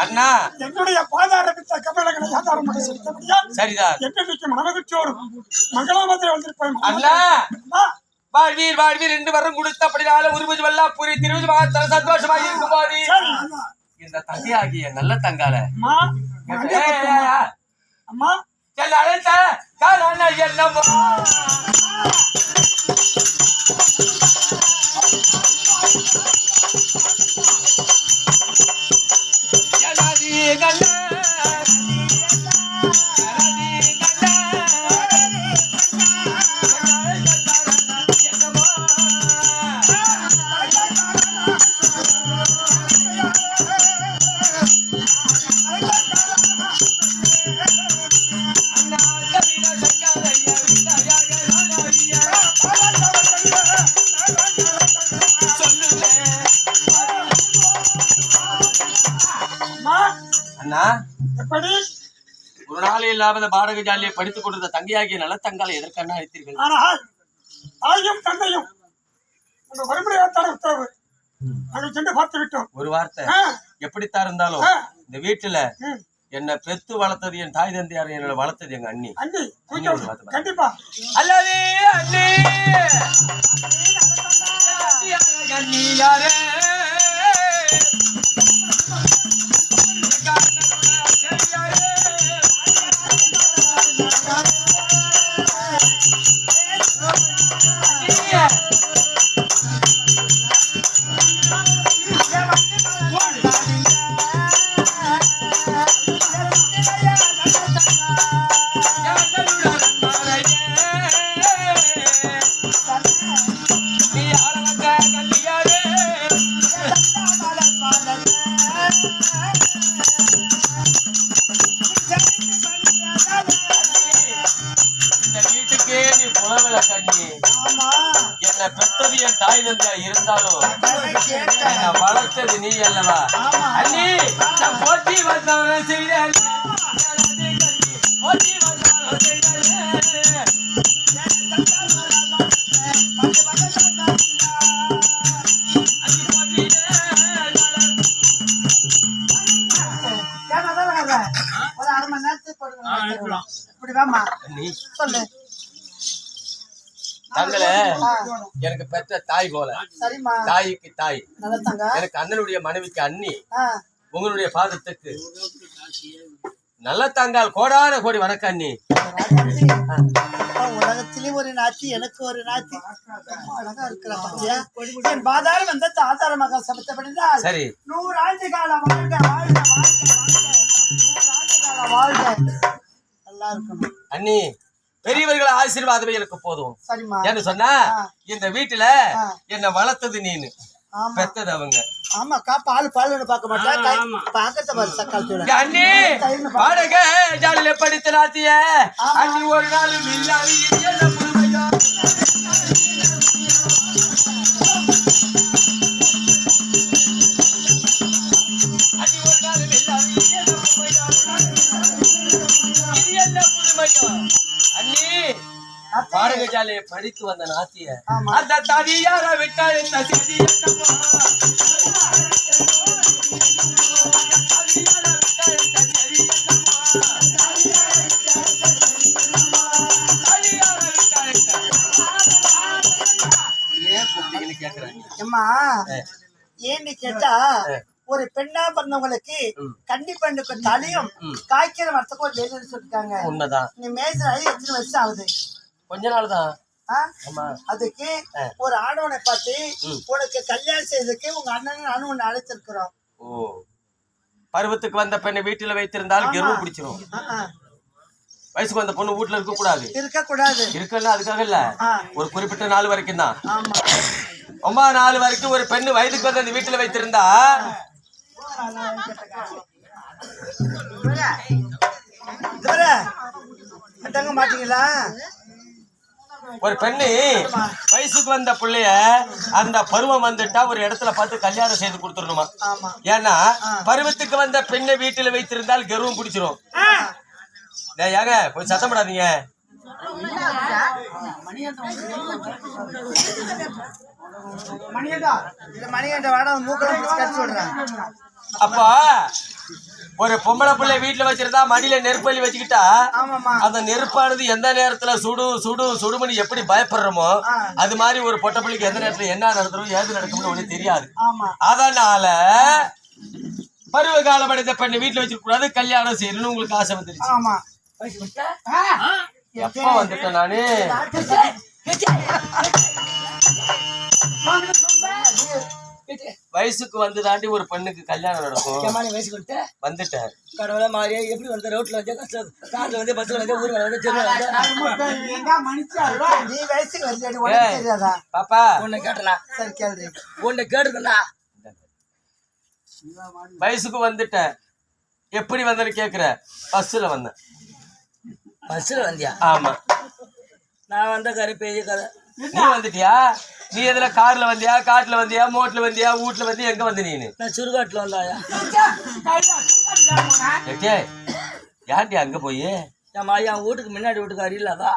அண்ணா என்னுடைய பாதாரத்தை கமலங்களை ஆதாரமாக செலுத்தபடியால் சரிதான் என்னைக்கு மனமகிழ்ச்சியோடு மங்களாமத்தை வந்திருப்பேன். அண்ணா வாழ்வீர் வாழ்வீர் என்று வரம் கொடுத்த அப்படினால உருவஜ் வல்லா பூரி திருவஜ் மகாத்தர சந்தோஷமாக இருக்கும் போது இந்த தங்கையாகிய நல்ல தங்கால அம்மா அழைத்த காரண என்னமோ எப்படி ஒரு நாள் இல்லாத பாடக ஜாலியை படித்துக் கொண்டிருந்த தங்கையாகிய நல்ல தங்காலை எதற்கான அழைத்தீர்கள்? ஆனால் தாயும் தந்தையும் உங்க வறுமுறையாத்தான உத்தரவு நாங்கள் சென்று பார்த்து விட்டோம். ஒரு வார்த்தை எப்படித்தான் இருந்தாலும் இந்த வீட்டுல என்ன பெத்து வளர்த்தது என் தாய் தந்தையார் என்னோட வளர்த்தது எங்க அண்ணி. கண்டிப்பா அல்லது அண்ணி அண்ணி யாரே என்ன பெற்றது என் தாய் தந்தையா இருந்தாலும் என்ன வளர்த்தது நீ அல்லவா அண்ணி. போட்டி வந்தவன செய்த போட்டி வந்தவன செய்த ஒரு அரை மணி நேரத்துக்கு இப்படிதாம்மா சொல்லு. தங்கள எனக்கு பெற்ற தாய் போல தாய்க்கு தாய் எனக்கு அண்ணனுடைய மனைவிக்கு அண்ணி உங்களுடைய பாதத்துக்கு நல்ல தாங்கால் கோடான கோடி வணக்கம் அண்ணி. உலகத்திலே ஒரு நாச்சி எனக்கு ஒரு நாச்சி அழகா இருக்கிற என் பாதாரம் வந்த ஆதாரமாக சமைத்தபடிதான் சரி 100 ஆண்டு காலம் வாழ்க வாழ்க வாழ்க 100 ஆண்டு காலம் வாழ்க நல்லா இருக்கணும் அண்ணி. பெரியவர்கள் ஆசீர்வாதமே எனக்கு போதும் என்ன சொன்னா இந்த வீட்டுல என்ன வளர்த்தது நீனு பெத்தது அவங்க. ஆமாக்கா பால் பார்க்க மாட்டேன் பாக்கத்த பாரு சக்கால் அண்ணி பாடக ஜாலில படித்த நாத்திய அண்ணி ஒரு நாள் இல்லாத புதுமையா அண்ணி ஒரு நாள் இல்லாத புதுமையா அண்ணி பாடக ஜாலியை படித்து வந்த நாத்திய அந்த தனியார விட்டால் இந்த செடி ஏன்னு கேட்டா ஒரு பெண்ணா பிறந்தவங்களுக்கு கன்னி பெண்ணுக்கு தலையும் காய்க்கிற மரத்துக்கு ஒரு வேலைன்னு சொல்லிருக்காங்க. உண்மைதான். நீ மேய்ச்சல் எத்தனை வருஷம் ஆகுது? கொஞ்ச நாள் தான். அதுக்கு ஒரு ஆடவனை பார்த்து உனக்கு கல்யாணம் செய்ததுக்கு உங்க அண்ணன் நானும் உன்னை அழைத்திருக்கிறோம். ஓ பருவத்துக்கு வந்த பெண்ணை வீட்டுல வைத்திருந்தால் கெருவு பிடிச்சிரும். வயசுக்கு வந்த பொண்ணு வீட்டுல இருக்க கூடாது. இருக்கக்கூடாது. இருக்கல அதுக்காக இல்ல ஒரு குறிப்பிட்ட நாள் வரைக்கும் தான். ரொம்ப நாள் வரைக்கும் ஒரு பெண்ணு வயதுக்கு வந்து அந்த வீட்டுல வைத்திருந்தா மாட்டீங்களா? ஒரு பெண்ணு வயசுக்கு வந்த பிள்ளைய அந்த பருவம் வந்துட்டா ஒரு இடத்துல பார்த்து கல்யாணம் செய்து கொடுத்துடணுமா? ஏன்னா பருவத்துக்கு வந்த பெண்ணை வீட்டுல வைத்திருந்தால் கர்வம் பிடிச்சிரும். ஏங்க போய் சத்தம் போடாதீங்க. அப்பா ஒரு பொம்பளை பிள்ளை வீட்டுல வச்சிருந்தா மடியில நெருப்பள்ளி வச்சுக்கிட்டா அந்த நெருப்பானது எந்த நேரத்துல சுடுமணி எப்படி பயப்படுறோமோ அது மாதிரி ஒரு பொட்டை பிள்ளைக்கு எந்த நேரத்துல என்ன நடத்துறோம் ஏது நடக்கும்னு ஒண்ணு தெரியாது. அதனால பருவ காலம் அடைந்த பெண்ணை வீட்டுல வச்சிருக்க கூடாது, கல்யாணம் செய்யணும்னு உங்களுக்கு ஆசை வந்துருச்சு. எப்ப வந்துட்டேன் நானு? வயசுக்கு வந்து தாண்டி ஒரு பெண்ணுக்கு கல்யாணம் நடக்கும். வந்துட்டேன். கடவுள மாதிரியே எப்படி வந்து ரோட்ல வந்து கார்ல வந்து பஸ்ல வந்து ஊர்ல வந்து நீ வயசுக்கு வந்து பாப்பா உன்னை கேட்டனா? சரி கேள்வி உன்னை கேட்டுக்கா. வயசுக்கு வந்துட்டேன். எப்படி வந்தேன்னு கேக்குற? பஸ்ல வந்தேன். பஸ்ல வந்தியா? ஆமா. நான் வந்த கரை பெரிய கதை. நீ வந்துட்டியா? நீ எதுல கார்ல வந்தியா, காட்டுல வந்தியா, மோட்ல வந்தியா, வீட்டுல வந்தியா, எங்க வந்து நீனு? நான் சுடுகாட்டுல வந்தாயா? ஏன்டி அங்க போய்? ஏமா என் வீட்டுக்கு முன்னாடி வீட்டுக்கு அறியில்லாதா?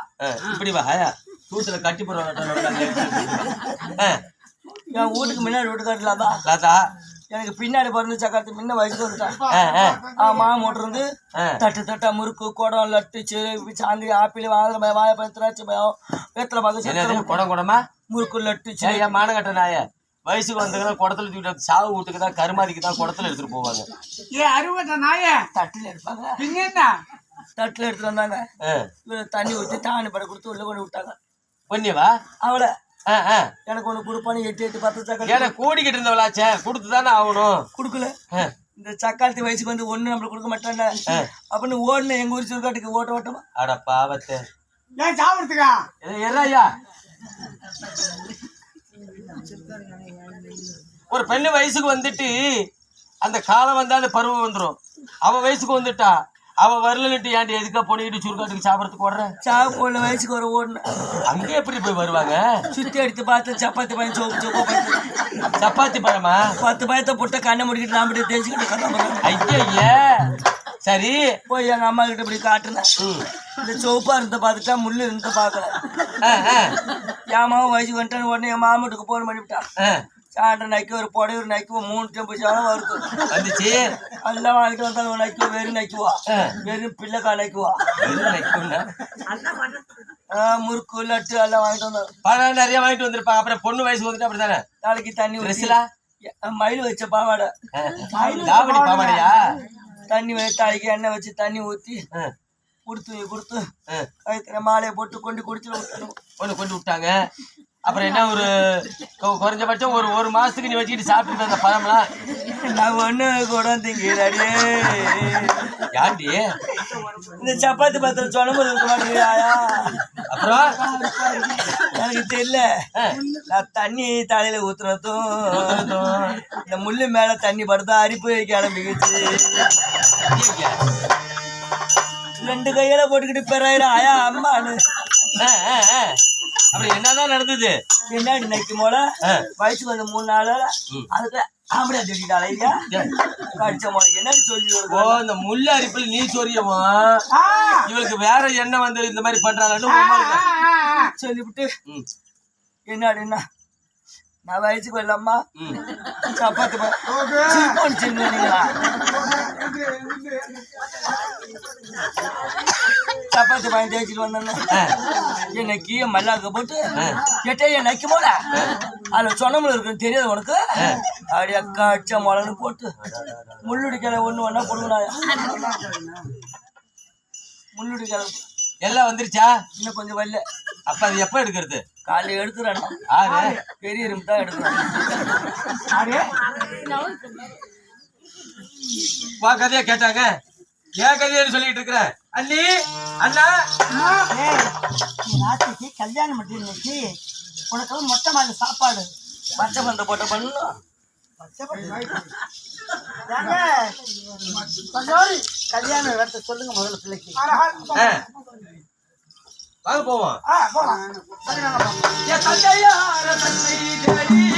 இப்படி வா வீட்டுல கட்டி போடுவாங்க. என் வீட்டுக்கு முன்னாடி வீட்டுக்கு அறியில்லாதா? எனக்கு பின்னாடி பிறந்து சக்கரத்து முன்ன வயசுக்கு வந்துட்டான். மோட்டர் வந்து தட்டு தட்டா முறுக்கு குடம் லட்டு சாந்தி ஆப்பிள் வாழைப்பழம் திராட்சை பழம் வெத்தலை பார்த்து குடம் குடமா முறுக்கு லட்டு மானகட்ட நாய வயசுக்கு வந்ததுன்னா குடத்துல தூக்கிட்டு சாவு வீட்டுக்கு தான் கருமாதிக்கு தான் குடத்துல எடுத்துட்டு போவாங்க. தட்டுல எடுப்பாங்க. தட்டுல எடுத்துட்டு வந்தாங்க. தண்ணி ஊற்றி தானி படம் கொடுத்து உள்ள கொண்டு விட்டாங்க. பொன்னியவா அவளை எனக்கு ஒண்ணு கொடுப்பான்னு 8 10 சக்காளி ஏன்னா கூடிக்கிட்டு இருந்தவளாச்சே கொடுத்துதானே ஆகணும். கொடுக்கல. இந்த சக்காலத்து வயசுக்கு வந்து ஒண்ணு நம்மளுக்கு கொடுக்க மாட்டாங்க அப்படின்னு ஓடுன எங்க ஊர் சுருக்காட்டுக்கு ஓட்டமா. அட பாவத்தை ஏன் சாப்பிடுறதுக்கா? எல்லையா ஒரு பெண்ணு வயசுக்கு வந்துட்டு அந்த காலம் வந்தா அந்த பருவம் வந்துடும். அவ வயசுக்கு வந்துட்டா அவ வரலன்ட்டு ஏன்டி எதுக்கா பொண்ணிட்டு சுருக்காட்டுக்கு சாப்பிடறதுக்கு ஓடுற? சாப்பிட வயசுக்கு வர ஓடுன அங்க எப்படி போய் வருவாங்க? சுத்தி எடுத்து பார்த்து சப்பாத்தி பழம் சோப்பு சப்பாத்தி பழமா? 10 பழத்தை போட்டு கண்ணை முடிக்கிட்டு நான் இப்படி தேய்ச்சிக்கிட்டு ஐயா சரி போய் எங்க அம்மா கிட்ட இப்படி காட்டுனேன். இந்த சோப்பா இருந்த பார்த்துட்டா முள்ளு இருந்த பாக்கல. என் மாவும் வயசுக்கு வந்துட்டான்னு உடனே என் மாமட்டுக்கு போன் பண்ணிவிட்டான். சாண்டை நக்கி ஒரு புடவை ஒரு நக்கி 3 டெம்பு சாலம் வருது வந்துச்சு. எல்லாம் வாங்கிட்டு வந்தாலும் நக்கி வெறும் நக்குவா வெறும் பிள்ளைக்கா நக்குவா முறுக்கு லட்டு எல்லாம் வாங்கிட்டு வந்தாங்க. பழம் நிறைய வாங்கிட்டு வந்திருப்பாங்க. அப்புறம் பொண்ணு வயசுக்கு வந்துட்டு அப்படித்தானே நாளைக்கு தண்ணி மயில் வச்ச பாவாடை பாவாடையா தண்ணி தாளிக்கு எண்ணெய் வச்சு தண்ணி ஊற்றி கொடுத்து கழுத்துல மாலையை போட்டு கொண்டு கொண்டு விட்டாங்க. அப்புறம் என்ன ஒரு குறைஞ்சபட்சம் ஒரு மாசத்துக்கு நீ வச்சுக்கிட்டு சாப்பிட்டு அந்த பழம்லாம் நான் ஒண்ணு கூட திங்கிறாடியே. யாண்டி இந்த சப்பாத்தி பத்திரம் சொல்லும் போது இருக்க மாட்டேங்கிறாயா? அப்புறம் எனக்கு தெரியல. நான் தண்ணி தலையில ஊத்துறதும் இந்த முள்ளு மேல தண்ணி படுத்தா அரிப்பு கிளம்பிக்கிச்சு. 2 கையில போட்டுக்கிட்டு பெறாயிரம் ஆயா அம்மானு. அப்படி என்னதான் நடந்தது? பின்னாடி நைக்கு போல வயசுக்கு வந்து 3 நாள் அதுக்கு ஆம்பளை சொல்லிட்டாள் ஐயா கடிச்ச போல என்ன சொல்லி இந்த முள்ள அரிப்பில் நீ சொரியமா இவளுக்கு வேற எண்ணம் வந்து இந்த மாதிரி பண்றாங்கன்னு சொல்லிவிட்டு என்னடி என்ன நான் வயசுக்கு வரலம்மா சப்பாத்தி சப்பாத்தி வாங்கி தேய்ச்சிட்டு வந்தேன். என்னைக்கு மல்லாக்க போட்டு எட்டையை நக்கி போல அதுல சொன்னமுல இருக்குன்னு தெரியாது உனக்கு. அப்படியே காய்ச்ச மொளன்னு போட்டு முள்ளுடி கிளை ஒண்ணா போடுவா. முள்ளுடி கிளை எல்லாம் வந்துருச்சா? இன்னும் கொஞ்சம் வரல. அப்ப அது எப்ப எடுக்கிறது? காலையில் எடுக்கிறான். பெரிய இரும்பு தான் எடுக்கிறான். கதையா கேட்டாங்க. ஏன் கதையான்னு சொல்லிட்டு இருக்கிறேன். அண்ணி அண்ணா ராத்திரிக்கு கல்யாணம் மட்டும் இன்னைக்கு உனக்கு மொட்டை மாலை சாப்பாடு பச்சை பந்த போட்ட பண்ணணும். கல்யாண வேட்டை சொல்லுங்க முதல்ல பிள்ளைக்கு. வாங்க போவோம். போலாம். என் தந்தையார தந்தை தேடி